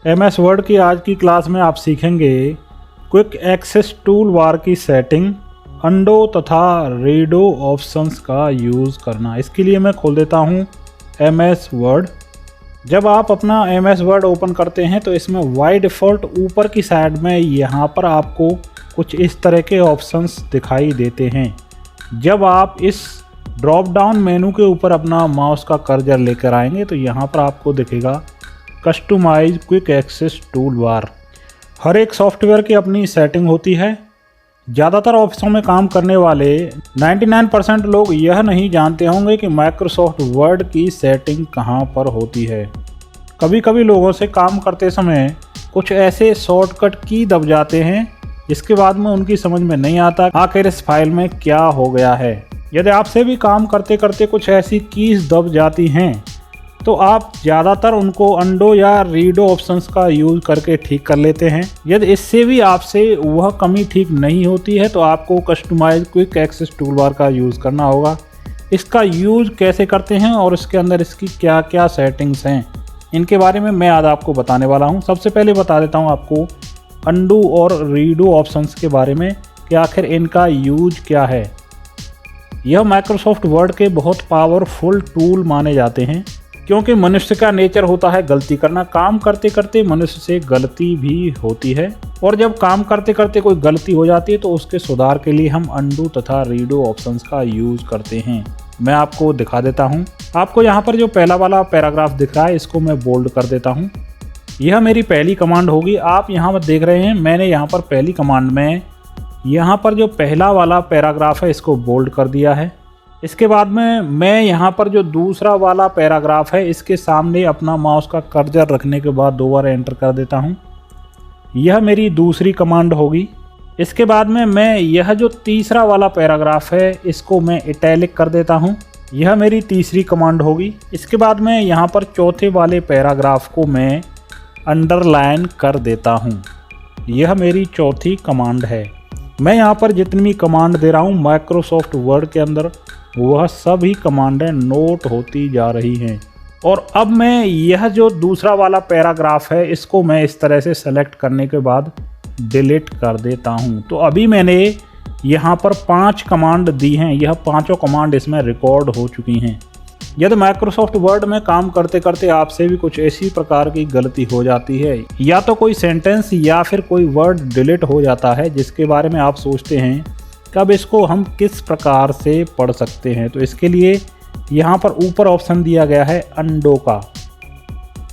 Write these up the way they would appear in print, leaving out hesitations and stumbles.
MS word की आज की क्लास में आप सीखेंगे क्विक एक्सेस टूल बार की सेटिंग, अंडो तथा रीडो ऑप्शंस का यूज़ करना। इसके लिए मैं खोल देता हूँ MS वर्ड। जब आप अपना MS वर्ड ओपन करते हैं तो इसमें बाय डिफ़ॉल्ट ऊपर की साइड में यहाँ पर आपको कुछ इस तरह के ऑप्शंस दिखाई देते हैं। जब आप इस ड्रॉप डाउन मेनू के ऊपर अपना माउस का कर्सर लेकर आएंगे तो यहाँ पर आपको दिखेगा customize quick access tool bar. हर एक सॉफ्टवेयर की अपनी सेटिंग होती है। ज़्यादातर ऑफिसों में काम करने वाले 99% लोग यह नहीं जानते होंगे कि माइक्रोसॉफ्ट वर्ड की सेटिंग कहाँ पर होती है। कभी कभी लोगों से काम करते समय कुछ ऐसे शॉर्टकट की दब जाते हैं जिसके बाद में उनकी समझ में नहीं आता आखिर इस फाइल में क्या हो गया है। यदि आपसे भी काम करते करते कुछ ऐसी कीज दब जाती हैं तो आप ज़्यादातर उनको अंडो या रीडो ऑप्शंस का यूज़ करके ठीक कर लेते हैं। यदि इससे भी आपसे वह कमी ठीक नहीं होती है तो आपको customize quick access tool bar का यूज़ करना होगा। इसका यूज़ कैसे करते हैं और इसके अंदर इसकी क्या क्या सेटिंग्स हैं, इनके बारे में मैं आज आपको बताने वाला हूं। सबसे पहले बता देता हूं आपको अंडो और रीडो ऑप्शंस के बारे में कि आखिर इनका यूज क्या है। यह माइक्रोसॉफ्ट वर्ड के बहुत पावरफुल टूल माने जाते हैं क्योंकि मनुष्य का नेचर होता है गलती करना। काम करते करते मनुष्य से गलती भी होती है और जब काम करते करते कोई गलती हो जाती है तो उसके सुधार के लिए हम अंडो तथा रीडो ऑप्शंस का यूज़ करते हैं। मैं आपको दिखा देता हूं। आपको यहां पर जो पहला वाला पैराग्राफ दिख रहा है इसको मैं बोल्ड कर देता हूं। यह मेरी पहली कमांड होगी। आप यहां पर देख रहे हैं मैंने यहां पर पहली कमांड में यहां पर जो पहला वाला पैराग्राफ है इसको बोल्ड कर दिया है। इसके बाद में मैं यहाँ पर जो दूसरा वाला पैराग्राफ है इसके सामने अपना माउस का कर्सर रखने के बाद दोबारा एंटर कर देता हूँ। यह मेरी दूसरी कमांड होगी। इसके बाद में मैं यह जो तीसरा वाला पैराग्राफ है इसको मैं इटैलिक कर देता हूँ। यह मेरी तीसरी कमांड होगी। इसके बाद में यहाँ पर चौथे वाले पैराग्राफ को मैं अंडरलाइन कर देता हूँ। यह मेरी चौथी कमांड है। मैं यहाँ पर जितनी भी कमांड दे रहा हूँ माइक्रोसॉफ्ट वर्ड के अंदर वह सभी कमांडें नोट होती जा रही हैं। और अब मैं यह जो दूसरा वाला पैराग्राफ है इसको मैं इस तरह से सेलेक्ट करने के बाद डिलीट कर देता हूं। तो अभी मैंने यहाँ पर 5 कमांड दी हैं। यह पांचों कमांड इसमें रिकॉर्ड हो चुकी हैं। यदि माइक्रोसॉफ्ट वर्ड में काम करते करते आपसे भी कुछ ऐसी प्रकार की गलती हो जाती है या तो कोई सेंटेंस या फिर कोई वर्ड डिलीट हो जाता है जिसके बारे में आप सोचते हैं कब इसको हम किस प्रकार से पढ़ सकते हैं, तो इसके लिए यहाँ पर ऊपर ऑप्शन दिया गया है अंडो का।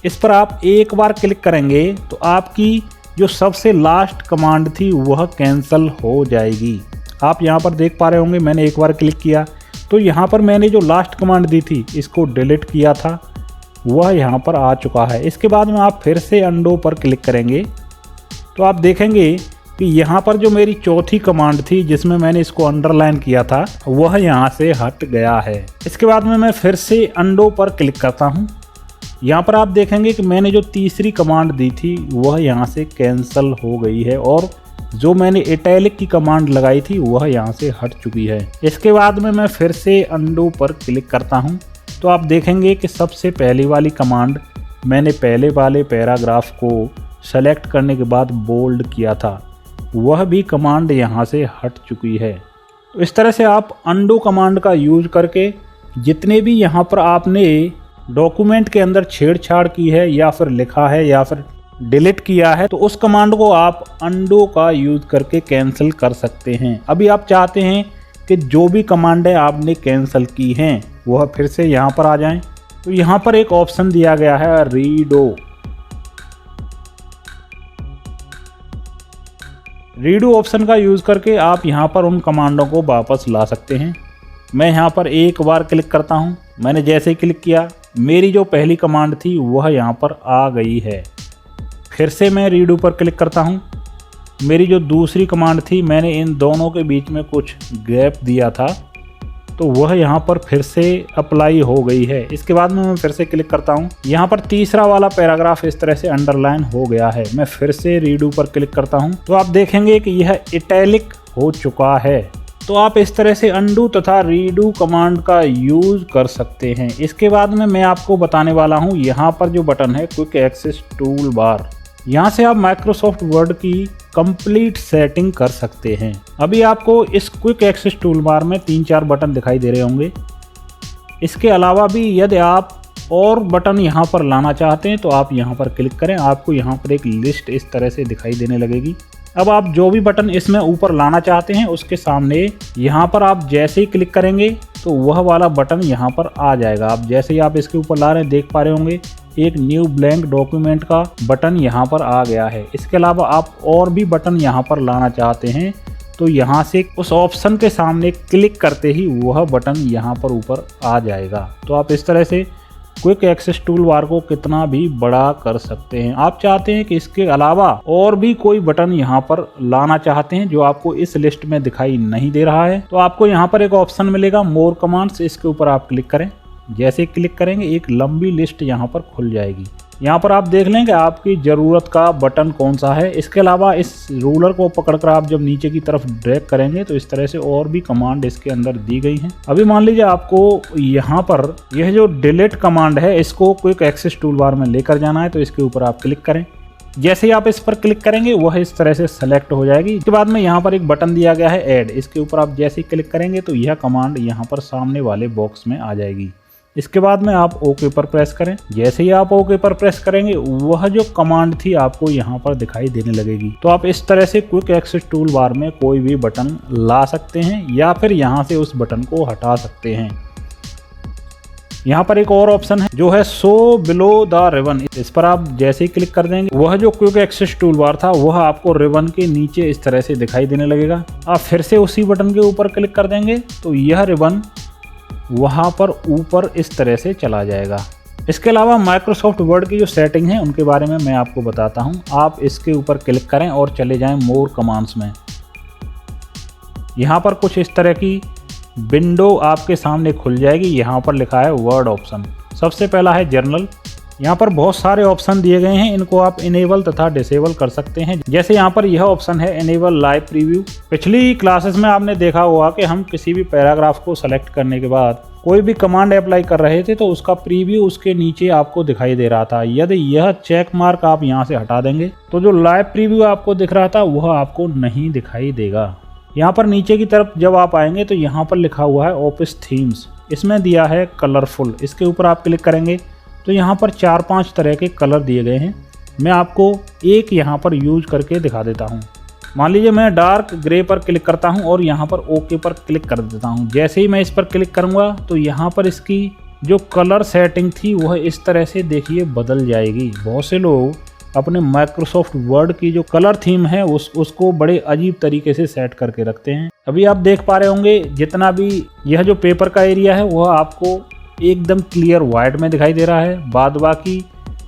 इस पर आप एक बार क्लिक करेंगे तो आपकी जो सबसे लास्ट कमांड थी वह कैंसिल हो जाएगी। आप यहाँ पर देख पा रहे होंगे मैंने एक बार क्लिक किया तो यहाँ पर मैंने जो लास्ट कमांड दी थी इसको डिलीट किया था वह यहाँ पर आ चुका है। इसके बाद में आप फिर से अंडो पर क्लिक करेंगे तो आप देखेंगे कि यहाँ पर जो मेरी चौथी कमांड थी जिसमें मैंने इसको अंडरलाइन किया था वह यहाँ से हट गया है। इसके बाद में मैं फिर से अंडो पर क्लिक करता हूँ। यहाँ पर आप देखेंगे कि मैंने जो तीसरी कमांड दी थी वह यहाँ से कैंसिल हो गई है और जो मैंने इटैलिक की कमांड लगाई थी वह यहाँ से हट चुकी है। इसके बाद में मैं फिर से अंडो पर क्लिक करता हूँ तो आप देखेंगे कि सबसे पहली वाली कमांड मैंने पहले वाले पैराग्राफ को सेलेक्ट करने के बाद बोल्ड किया था वह भी कमांड यहाँ से हट चुकी है। तो इस तरह से आप अंडो कमांड का यूज करके जितने भी यहाँ पर आपने डॉक्यूमेंट के अंदर छेड़छाड़ की है या फिर लिखा है या फिर डिलीट किया है तो उस कमांड को आप अंडो का यूज करके कैंसिल कर सकते हैं। अभी आप चाहते हैं कि जो भी कमांडें आपने कैंसिल की हैं वह फिर से यहाँ पर आ जाएं तो यहाँ पर एक ऑप्शन दिया गया है रीडो ऑप्शन का यूज़ करके आप यहाँ पर उन कमांडों को वापस ला सकते हैं। मैं यहाँ पर एक बार क्लिक करता हूँ। मैंने जैसे ही क्लिक किया मेरी जो पहली कमांड थी वह यहाँ पर आ गई है। फिर से मैं रीडो पर क्लिक करता हूँ। मेरी जो दूसरी कमांड थी मैंने इन दोनों के बीच में कुछ गैप दिया था तो वह यहाँ पर फिर से अप्लाई हो गई है। इसके बाद में मैं फिर से क्लिक करता हूँ। यहाँ पर तीसरा वाला पैराग्राफ इस तरह से अंडरलाइन हो गया है। मैं फिर से रीडो पर क्लिक करता हूँ तो आप देखेंगे कि यह इटैलिक हो चुका है। तो आप इस तरह से अंडू तथा रीडू कमांड का यूज कर सकते हैं। इसके बाद में मैं आपको बताने वाला हूँ यहाँ पर जो बटन है क्विक एक्सेस टूल बार, यहाँ से आप माइक्रोसॉफ्ट वर्ड की कंप्लीट सेटिंग कर सकते हैं। अभी आपको इस क्विक एक्सेस टूल बार में 3-4 बटन दिखाई दे रहे होंगे। इसके अलावा भी यदि आप और बटन यहाँ पर लाना चाहते हैं तो आप यहाँ पर क्लिक करें, आपको यहाँ पर एक लिस्ट इस तरह से दिखाई देने लगेगी। अब आप जो भी बटन इसमें ऊपर लाना चाहते हैं उसके सामने यहाँ पर आप जैसे ही क्लिक करेंगे तो वह वाला बटन यहाँ पर आ जाएगा। आप जैसे ही आप इसके ऊपर ला रहे हैं देख पा रहे होंगे एक न्यू ब्लैंक डॉक्यूमेंट का बटन यहाँ पर आ गया है। इसके अलावा आप और भी बटन यहाँ पर लाना चाहते हैं तो यहाँ से उस ऑप्शन के सामने क्लिक करते ही वह बटन यहाँ पर ऊपर आ जाएगा। तो आप इस तरह से क्विक एक्सेस टूल बार को कितना भी बड़ा कर सकते हैं। आप चाहते हैं कि इसके अलावा और भी कोई बटन यहाँ पर लाना चाहते हैं जो आपको इस लिस्ट में दिखाई नहीं दे रहा है तो आपको यहाँ पर एक ऑप्शन मिलेगा मोर कमांड्स, इसके ऊपर आप क्लिक करें। जैसे क्लिक करेंगे एक लंबी लिस्ट यहाँ पर खुल जाएगी। यहाँ पर आप देख लें कि आपकी ज़रूरत का बटन कौन सा है। इसके अलावा इस रूलर को पकड़कर आप जब नीचे की तरफ ड्रैग करेंगे तो इस तरह से और भी कमांड इसके अंदर दी गई हैं। अभी मान लीजिए आपको यहाँ पर यह जो डिलीट कमांड है इसको क्विक एक्सेस टूल बार में लेकर जाना है तो इसके ऊपर आप क्लिक करें। जैसे ही आप इस पर क्लिक करेंगे वह इस तरह से सेलेक्ट हो जाएगी। इसके बाद में यहाँ पर एक बटन दिया गया है ऐड, इसके ऊपर आप जैसे ही क्लिक करेंगे तो यह कमांड यहाँ पर सामने वाले बॉक्स में आ जाएगी। इसके बाद में आप ओके पर प्रेस करें। जैसे ही आप ओके पर प्रेस करेंगे वह जो कमांड थी आपको यहाँ पर दिखाई देने लगेगी। तो आप इस तरह से क्विक एक्सेस टूल बार में कोई भी बटन ला सकते हैं या फिर यहाँ से उस बटन को हटा सकते हैं। यहाँ पर एक और ऑप्शन है जो है शो बिलो द रिबन, इस पर आप जैसे ही क्लिक कर देंगे वह जो क्विक एक्सेस टूल बार था वह आपको रिबन के नीचे इस तरह से दिखाई देने लगेगा। आप फिर से उसी बटन के ऊपर क्लिक कर देंगे तो यह रिबन वहां पर ऊपर इस तरह से चला जाएगा। इसके अलावा माइक्रोसॉफ्ट वर्ड की जो सेटिंग है उनके बारे में मैं आपको बताता हूं। आप इसके ऊपर क्लिक करें और चले जाएं मोर कमांड्स में। यहां पर कुछ इस तरह की विंडो आपके सामने खुल जाएगी। यहां पर लिखा है वर्ड ऑप्शन। सबसे पहला है जर्नल। यहाँ पर बहुत सारे ऑप्शन दिए गए हैं, इनको आप इनेबल तथा डिसेबल कर सकते हैं। जैसे यहाँ पर यह ऑप्शन है इनेबल लाइव प्रीव्यू। पिछली क्लासेस में आपने देखा होगा कि हम किसी भी पैराग्राफ को सेलेक्ट करने के बाद कोई भी कमांड अप्लाई कर रहे थे तो उसका प्रीव्यू उसके नीचे आपको दिखाई दे रहा था। यदि यह चेक मार्क आप यहाँ से हटा देंगे तो जो लाइव प्रीव्यू आपको दिख रहा था वह आपको नहीं दिखाई देगा। यहाँ पर नीचे की तरफ जब आप आएंगे तो यहाँ पर लिखा हुआ है ऑफिस थीम्स, इसमें दिया है कलरफुल। इसके ऊपर आप क्लिक करेंगे तो यहाँ पर 4-5 तरह के कलर दिए गए हैं। मैं आपको एक यहाँ पर यूज करके दिखा देता हूँ। मान लीजिए मैं डार्क ग्रे पर क्लिक करता हूँ और यहाँ पर ओके पर क्लिक कर देता हूँ। जैसे ही मैं इस पर क्लिक करूँगा तो यहाँ पर इसकी जो कलर सेटिंग थी वह इस तरह से देखिए बदल जाएगी। बहुत से लोग अपने माइक्रोसॉफ्ट वर्ड की जो कलर थीम है उसको बड़े अजीब तरीके से सेट करके रखते हैं। अभी आप देख पा रहे होंगे जितना भी यह जो पेपर का एरिया है वह आपको एकदम क्लियर वाइट में दिखाई दे रहा है। बाद बाकी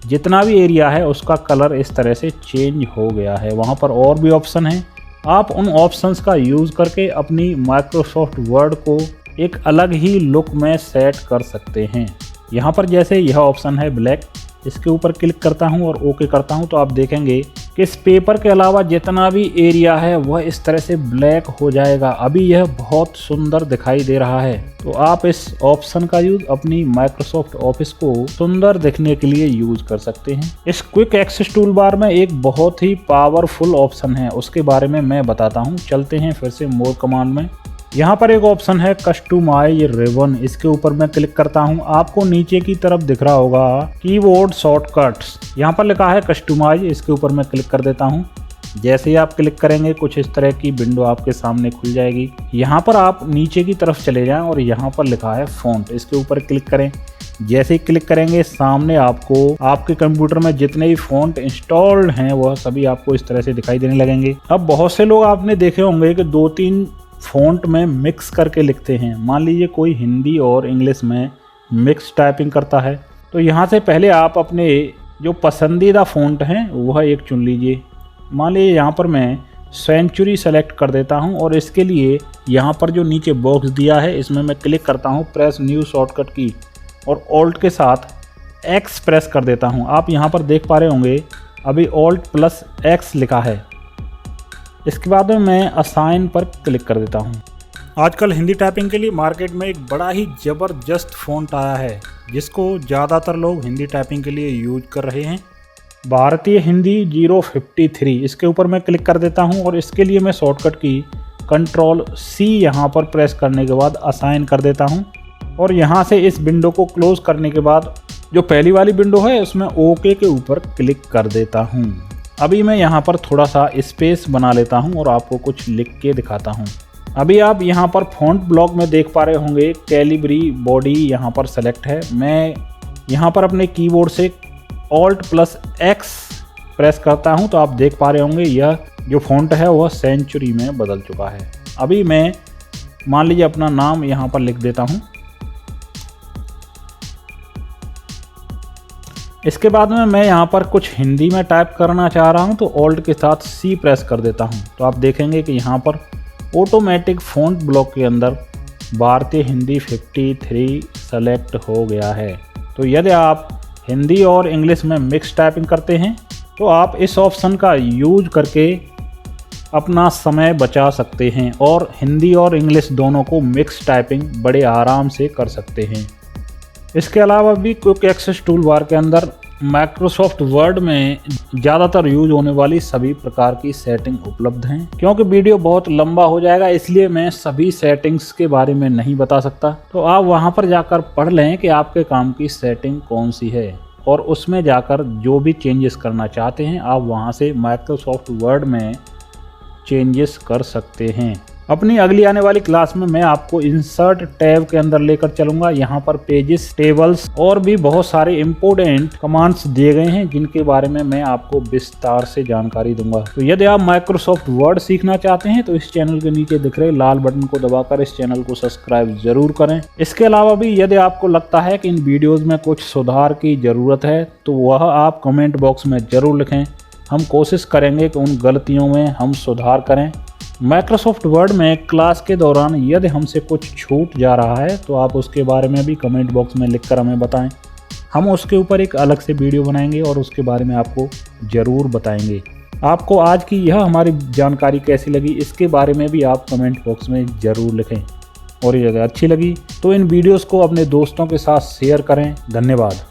जितना भी एरिया है उसका कलर इस तरह से चेंज हो गया है। वहाँ पर और भी ऑप्शन हैं, आप उन ऑप्शंस का यूज़ करके अपनी माइक्रोसॉफ्ट वर्ड को एक अलग ही लुक में सेट कर सकते हैं। यहाँ पर जैसे यह ऑप्शन है ब्लैक, इसके ऊपर क्लिक करता हूँ और ओके करता हूँ तो आप देखेंगे कि इस पेपर के अलावा जितना भी एरिया है वह इस तरह से ब्लैक हो जाएगा। अभी यह बहुत सुंदर दिखाई दे रहा है। तो आप इस ऑप्शन का यूज अपनी माइक्रोसॉफ्ट ऑफिस को सुंदर दिखने के लिए यूज कर सकते हैं। इस क्विक एक्सेस टूल बार में एक बहुत ही पावरफुल ऑप्शन है, उसके बारे में मैं बताता हूँ। चलते हैं फिर से मोर कमांड में। यहाँ पर एक ऑप्शन है कस्टमाइज रिबन, इसके ऊपर मैं क्लिक करता हूँ। आपको नीचे की तरफ दिख रहा होगा कीबोर्ड शॉर्टकट्स, यहाँ पर लिखा है कस्टमाइज, इसके ऊपर मैं क्लिक कर देता हूँ। जैसे ही आप क्लिक करेंगे कुछ इस तरह की विंडो आपके सामने खुल जाएगी। यहाँ पर आप नीचे की तरफ चले जाएं और यहाँ पर लिखा है फॉन्ट, इसके ऊपर क्लिक करें। जैसे ही क्लिक करेंगे सामने आपको आपके कंप्यूटर में जितने भी फॉन्ट इंस्टॉल्ड हैं वह सभी आपको इस तरह से दिखाई देने लगेंगे। अब बहुत से लोग आपने देखे होंगे कि 2-3 फॉन्ट में मिक्स करके लिखते हैं। मान लीजिए कोई हिंदी और इंग्लिश में मिक्स टाइपिंग करता है तो यहाँ से पहले आप अपने जो पसंदीदा फॉन्ट हैं वह एक चुन लीजिए। मान लीजिए यहाँ पर मैं सेंचुरी सेलेक्ट कर देता हूँ और इसके लिए यहाँ पर जो नीचे बॉक्स दिया है इसमें मैं क्लिक करता हूँ, प्रेस न्यू शॉर्टकट की और ऑल्ट के साथ एक्स प्रेस कर देता हूँ। आप यहाँ पर देख पा रहे होंगे अभी Alt+X लिखा है। इसके बाद में मैं असाइन पर क्लिक कर देता हूँ। आजकल हिंदी टाइपिंग के लिए मार्केट में एक बड़ा ही ज़बरदस्त फ़ॉन्ट आया है जिसको ज़्यादातर लोग हिंदी टाइपिंग के लिए यूज कर रहे हैं। भारतीय हिंदी 053 इसके ऊपर मैं क्लिक कर देता हूं और इसके लिए मैं शॉर्टकट की कंट्रोल C यहां पर प्रेस करने के बाद असाइन कर देता हूं और यहां से इस विंडो को क्लोज करने के बाद जो पहली वाली विंडो है उसमें ओके के ऊपर क्लिक कर देता हूं। अभी मैं यहां पर थोड़ा सा स्पेस बना लेता हूं और आपको कुछ लिख के दिखाता हूं। अभी आप यहां पर फॉन्ट ब्लॉक में देख पा रहे होंगे कैलिब्री बॉडी यहां पर सेलेक्ट है। मैं यहां पर अपने कीबोर्ड से Alt+X प्रेस करता हूं तो आप देख पा रहे होंगे यह जो फॉन्ट है वह सेंचुरी में बदल चुका है। अभी मैं मान लीजिए अपना नाम यहां पर लिख देता हूं। इसके बाद में मैं यहां पर कुछ हिंदी में टाइप करना चाह रहा हूं तो Alt के साथ C प्रेस कर देता हूं तो आप देखेंगे कि यहां पर ऑटोमेटिक फॉन्ट ब्लॉक के अंदर भारतीय हिंदी 53 सेलेक्ट हो गया है। तो यदि आप हिंदी और इंग्लिश में मिक्स टाइपिंग करते हैं तो आप इस ऑप्शन का यूज करके अपना समय बचा सकते हैं और हिंदी और इंग्लिश दोनों को मिक्स टाइपिंग बड़े आराम से कर सकते हैं। इसके अलावा भी क्विक एक्सेस टूल बार के अंदर माइक्रोसॉफ्ट वर्ड में ज़्यादातर यूज होने वाली सभी प्रकार की सेटिंग उपलब्ध हैं। क्योंकि वीडियो बहुत लंबा हो जाएगा इसलिए मैं सभी सेटिंग्स के बारे में नहीं बता सकता, तो आप वहां पर जाकर पढ़ लें कि आपके काम की सेटिंग कौन सी है और उसमें जाकर जो भी चेंजेस करना चाहते हैं आप वहां से माइक्रोसॉफ्ट वर्ड में चेंजेस कर सकते हैं। अपनी अगली आने वाली क्लास में मैं आपको इंसर्ट टैब के अंदर लेकर चलूंगा। यहाँ पर पेजेस, टेबल्स और भी बहुत सारे इंपोर्टेंट कमांड्स दिए गए हैं जिनके बारे में मैं आपको विस्तार से जानकारी दूंगा। तो यदि आप माइक्रोसॉफ्ट वर्ड सीखना चाहते हैं तो इस चैनल के नीचे दिख रहे लाल बटन को दबाकर इस चैनल को सब्सक्राइब जरूर करें। इसके अलावा भी यदि आपको लगता है कि इन वीडियोज में कुछ सुधार की जरूरत है तो वह आप कमेंट बॉक्स में जरूर लिखें। हम कोशिश करेंगे कि उन गलतियों में हम सुधार करें। माइक्रोसॉफ्ट वर्ड में क्लास के दौरान यदि हमसे कुछ छूट जा रहा है तो आप उसके बारे में भी कमेंट बॉक्स में लिखकर हमें बताएं। हम उसके ऊपर एक अलग से वीडियो बनाएंगे और उसके बारे में आपको ज़रूर बताएंगे। आपको आज की यह हमारी जानकारी कैसी लगी इसके बारे में भी आप कमेंट बॉक्स में ज़रूर लिखें और यदि अच्छी लगी तो इन वीडियोज़ को अपने दोस्तों के साथ शेयर करें। धन्यवाद।